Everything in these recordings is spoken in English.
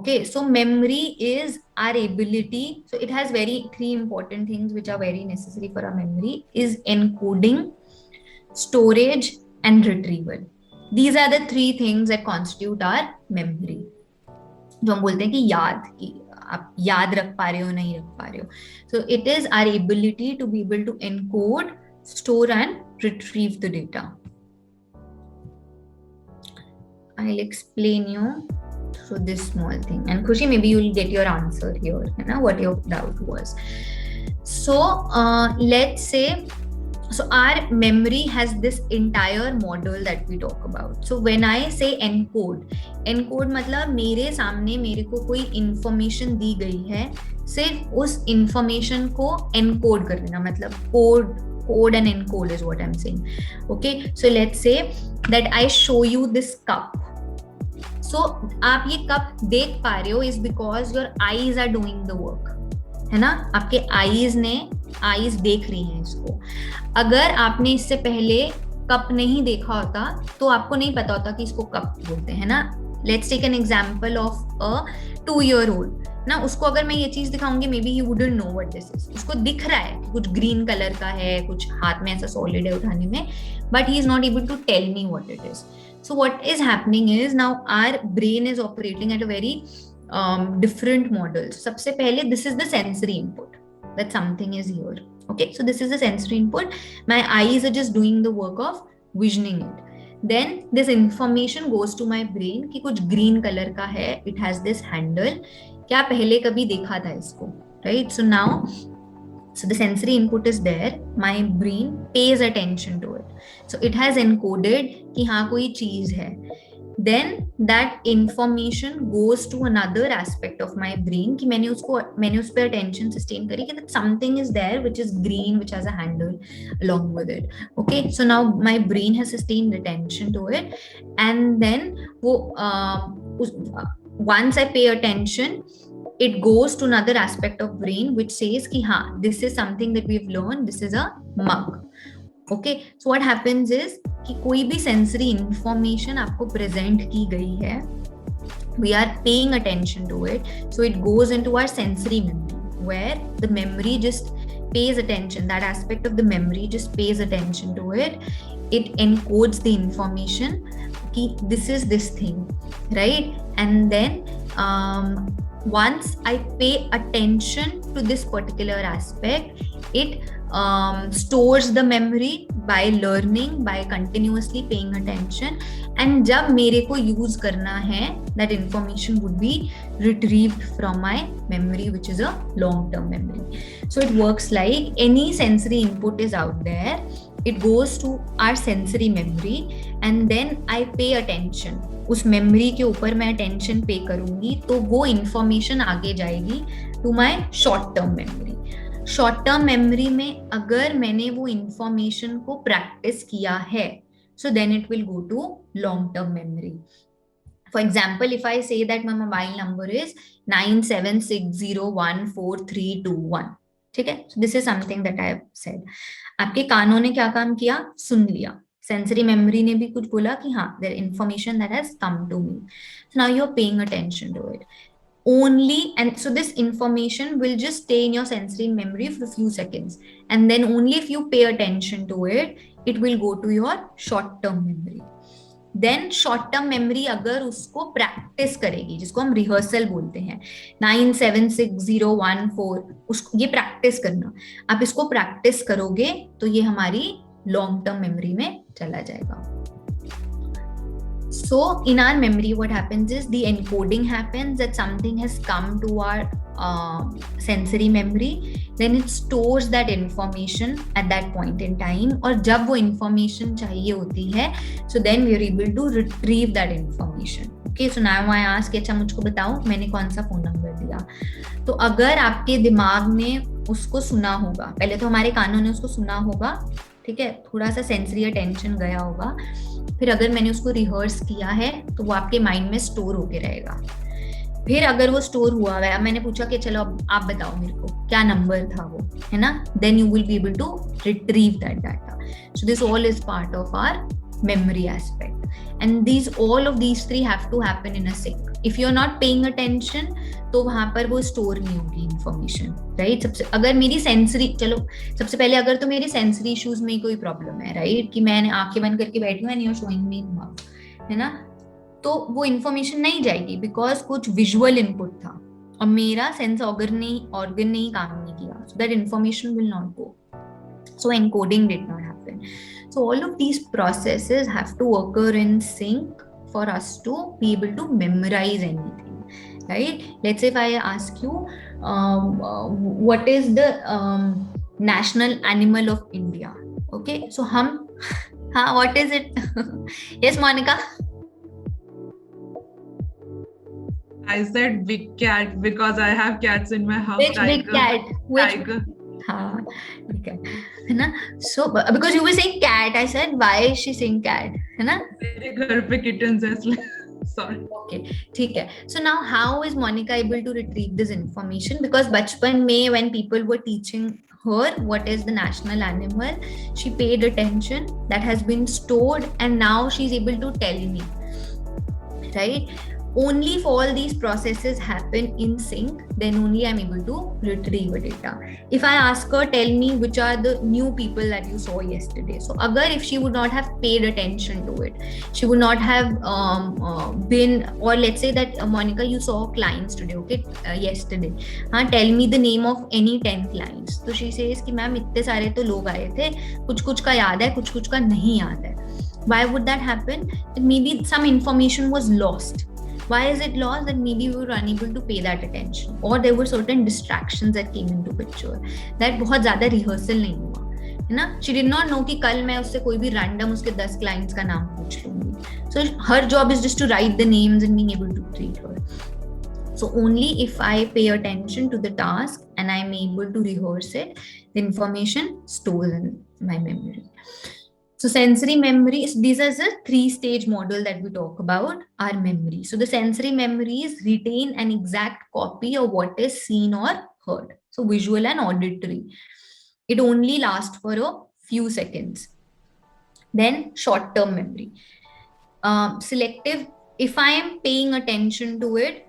Okay, so memory is our ability. So it has three important things which are very necessary for our memory: is encoding, storage, and retrieval. These are the three things that constitute our memory. जो हम बोलते हैं कि याद, कि आप याद रख पा रहे हो नहीं रख पा रहे हो. So it is our ability to be able to encode, store, and retrieve the data. I'll explain you through this small thing, and Khushi, maybe you'll get your answer here, you know, what your doubt was. So let's say, so our memory has this entire model that we talk about. So when I say encode मतलब मेरे सामने मेरे को कोई information दी गई है, सिर्फ उस information को encode कर लेना, मतलब code and encode is what I'm saying. Okay, so let's say that I show you this cup. So आप ये कप देख पा रहे हो is because your eyes are doing the work, है ना? आपके eyes देख रही हैं इसको. अगर आपने इससे पहले कप नहीं देखा होता तो आपको नहीं पता होता कि इसको कप बोलते हैं ना. Let's take an example of a 2-year-old ना. उसको अगर मैं ये चीज दिखाऊंगी, may be he wouldn't know what this is. उसको दिख रहा है कि कुछ ग्रीन कलर का है, कुछ हाथ में ऐसा सॉलिड है उठाने में, but he is not able to tell me what it is. So what is happening is now our brain is operating at a very different model. So सबसे पहले this is the sensory input that something is here. Okay, so this is the sensory input. My eyes are just doing the work of visioning it. Then this information goes to my brain कि कुछ green color का है, it has this handle. क्या पहले कभी देखा था इसको, right? So now, so the sensory input is there, my brain pays attention to it. So it has encoded कि हाँ कोई चीज है. Then that information goes to another aspect of my brain कि मैंने उस पर attention sustain करी कि that something is there which is green, which has a handle along with it. Okay, so now my brain has sustained attention to it, and then once I pay attention, it goes to another aspect of brain which says कि हाँ, this is something that we've learned, this is a mug. Okay, so what happens is कि कोई भी sensory information आपको present की गई है, we are paying attention to it, so it goes into our sensory memory, where the memory just pays attention, that aspect of the memory just pays attention to it. It encodes the information कि this is this thing, right? And then once I pay attention to this particular aspect, it stores the memory by learning, by continuously paying attention, and जब मेरे को use करना है, that information would be retrieved from my memory, which is a long-term memory. So it works like any sensory input is out there, it goes to our sensory memory, and then I pay attention. उस memory के ऊपर मैं attention पे करूंगी तो वो information आगे जाएगी to my short term memory. Short term memory में अगर मैंने वो इंफॉर्मेशन को प्रैक्टिस किया है, so then it will go to long term memory. For example, if I say that my mobile number is 9760143221, ठीक है, so this is something that I have said. आपके कानों ने क्या काम किया? सुन लिया. Sensory memory ने भी कुछ बोला कि हाँ, there information that has come to me. So now you're paying attention to it. Only, and so this information will just stay in your sensory memory for a few seconds. And then only if you pay attention to it, it will go to your short-term memory. Then short-term memory अगर उसको practice करेगी, जिसको हम rehearsal बोलते हैं, 976014, उसको ये practice करना. आप इसको practice करोगे तो ये हमारी लॉन्ग टर्म मेमोरी में चला जाएगा. So in our memory, what happens is the encoding happens, that something has come to our sensory memory, then it stores that information at that point in time, और जब वो information चाहिए होती है, so then we are able to retrieve that information. Okay, so now I ask, अच्छा मुझको बताओ मैंने कौन सा फोन नंबर दिया. तो अगर आपके दिमाग ने उसको सुना होगा, पहले तो हमारे कानों ने उसको सुना होगा, ठीक है, थोड़ा सा सेंसरी अटेंशन गया होगा, फिर अगर मैंने उसको रिहर्स किया है तो वो आपके माइंड में स्टोर होके रहेगा. फिर अगर वो स्टोर हुआ है, मैंने पूछा कि चलो अब आप बताओ मेरे को क्या नंबर था वो, है ना, then you will be able to retrieve that data. So this all is part of our memory aspect. And all of these three have to happen in a sync. If you're not paying attention, तो वहां पर वो store नहीं होगी information, right? अगर मेरी sensory, चलो सबसे पहले अगर तो मेरी सेंसरी इश्यूज में कोई प्रॉब्लम है, राइट, कि मैंने आंखें बंद करके बैठी हूँ and you are showing me mouth, है ना, तो वो इन्फॉर्मेशन नहीं जाएगी बिकॉज कुछ विजुअल इनपुट था और मेरा सेंस ऑर्गन नहीं काम नहीं किया, so that information will not go. So encoding did not happen. So all of these processes have to occur in sync for us to be able to memorize anything, right? Let's say if I ask you, what is the national animal of India? Okay, so what is it? Yes, Monica. I said big cat because I have cats in my house. Which big cat? Tiger. हाँ, ठीक है ना. So because you were saying cat, I said why is she saying cat, है ना? मेरे घर पे kittens है, sorry. Okay, ठीक है. So now how is Monica able to retrieve this information? Because बचपन में when people were teaching her what is the national animal, she paid attention, that has been stored, and now she's able to tell me, right? Only if all these processes happen in sync, then only I'm able to retrieve the data. If I ask her, tell me which are the new people that you saw yesterday. So agar if she would not have paid attention to it, she would not have been, or let's say that Monica, you saw clients today, okay, yesterday. Tell me the name of any 10 clients. So she says कि ma'am इतने सारे तो लोग आए थे, कुछ का याद है, कुछ का नहीं याद है. Why would that happen? Maybe some information was lost. Why is it lost? That maybe we were unable to pay that attention, or there were certain distractions that came into picture. That बहुत ज़्यादा rehearsal नहीं हुआ, है ना? She did not know कि कल मैं उससे कोई भी random उसके 10 clients का नाम पूछ लूँगी. So her job is just to write the names and being able to treat her. So only if I pay attention to the task and I'm able to rehearse it, the information stores in my memory. So sensory memory, this is a 3-stage model that we talk about, our memory. So the sensory memories retain an exact copy of what is seen or heard. So visual and auditory. It only lasts for a few seconds. Then short-term memory. Selective, if I am paying attention to it,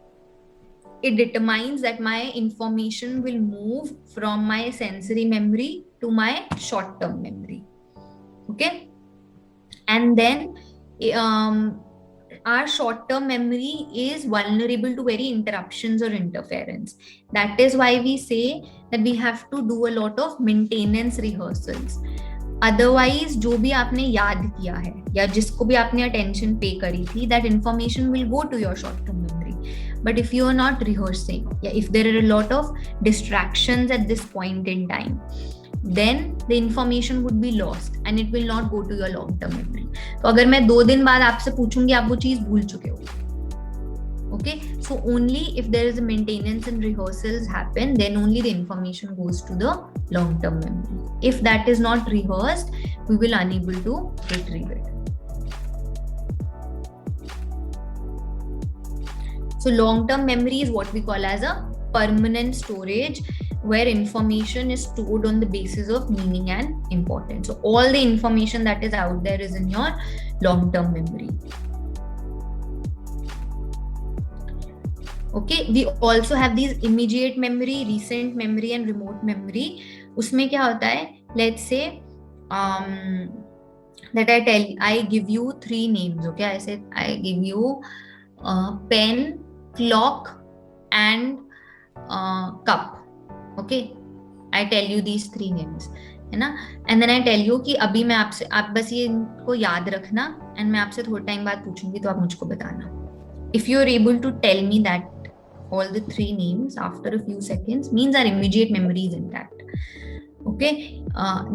it determines that my information will move from my sensory memory to my short-term memory. Okay, and then our short-term memory is vulnerable to very interruptions or interference. That is why we say that we have to do a lot of maintenance rehearsals. Otherwise, जो भी आपने याद किया है या जिसको भी आपने attention pay करी थी, that information will go to your short-term memory. But if you are not rehearsing, if there are a lot of distractions at this point in time, then the information would be lost and it will not go to your long-term memory. तो अगर मैं 2 दिन बाद आपसे पूछूंगी, आप वो चीज भूल चुके हो. Okay, so only if there is a maintenance and rehearsals happen, then only the information goes to the long-term memory. If that is not rehearsed, we will unable to retrieve it. So long-term memory is what we call as a permanent storage, where information is stored on the basis of meaning and importance. So all the information that is out there is in your long-term memory. Okay, we also have these immediate memory, recent memory and remote memory. उसमें क्या होता है? Let's say that I give you 3 names. Okay, I said I give you pen, clock and cup. Okay, I tell you these 3 names, है ना? And then I tell you कि अभी मैं आपसे, आप बस ये इनको याद रखना and मैं आपसे थोड़ा टाइम बाद पूछूंगी तो आप मुझको बताना. If you are able to tell me that all the 3 names after a few seconds, means our immediate memory is intact. Okay,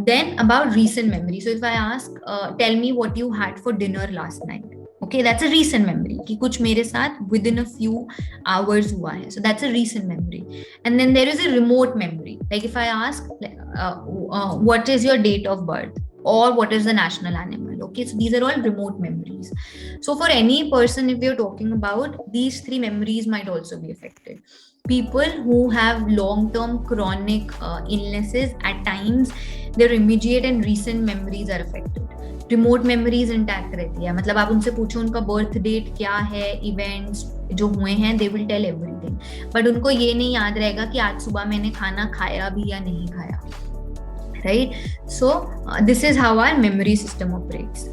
then about recent memory. So if I ask, tell me what you had for dinner last night. Okay, that's a recent memory कि कुछ मेरे साथ within a few hours हुआ है. So that's a recent memory. And then there is a remote memory. Like if I ask, what is your date of birth or what is the national animal? Okay, so these are all remote memories. So for any person, if you're talking about, these 3 memories might also be affected. People who have long-term chronic illnesses, at times their immediate and recent memories are affected. Remote memories intact रहती है, मतलब आप उनसे पूछो उनका birth date क्या है, events जो हुए हैं, they will tell everything, but उनको ये नहीं याद रहेगा कि आज सुबह मैंने खाना खाया भी या नहीं खाया, right? So this is how our memory system operates.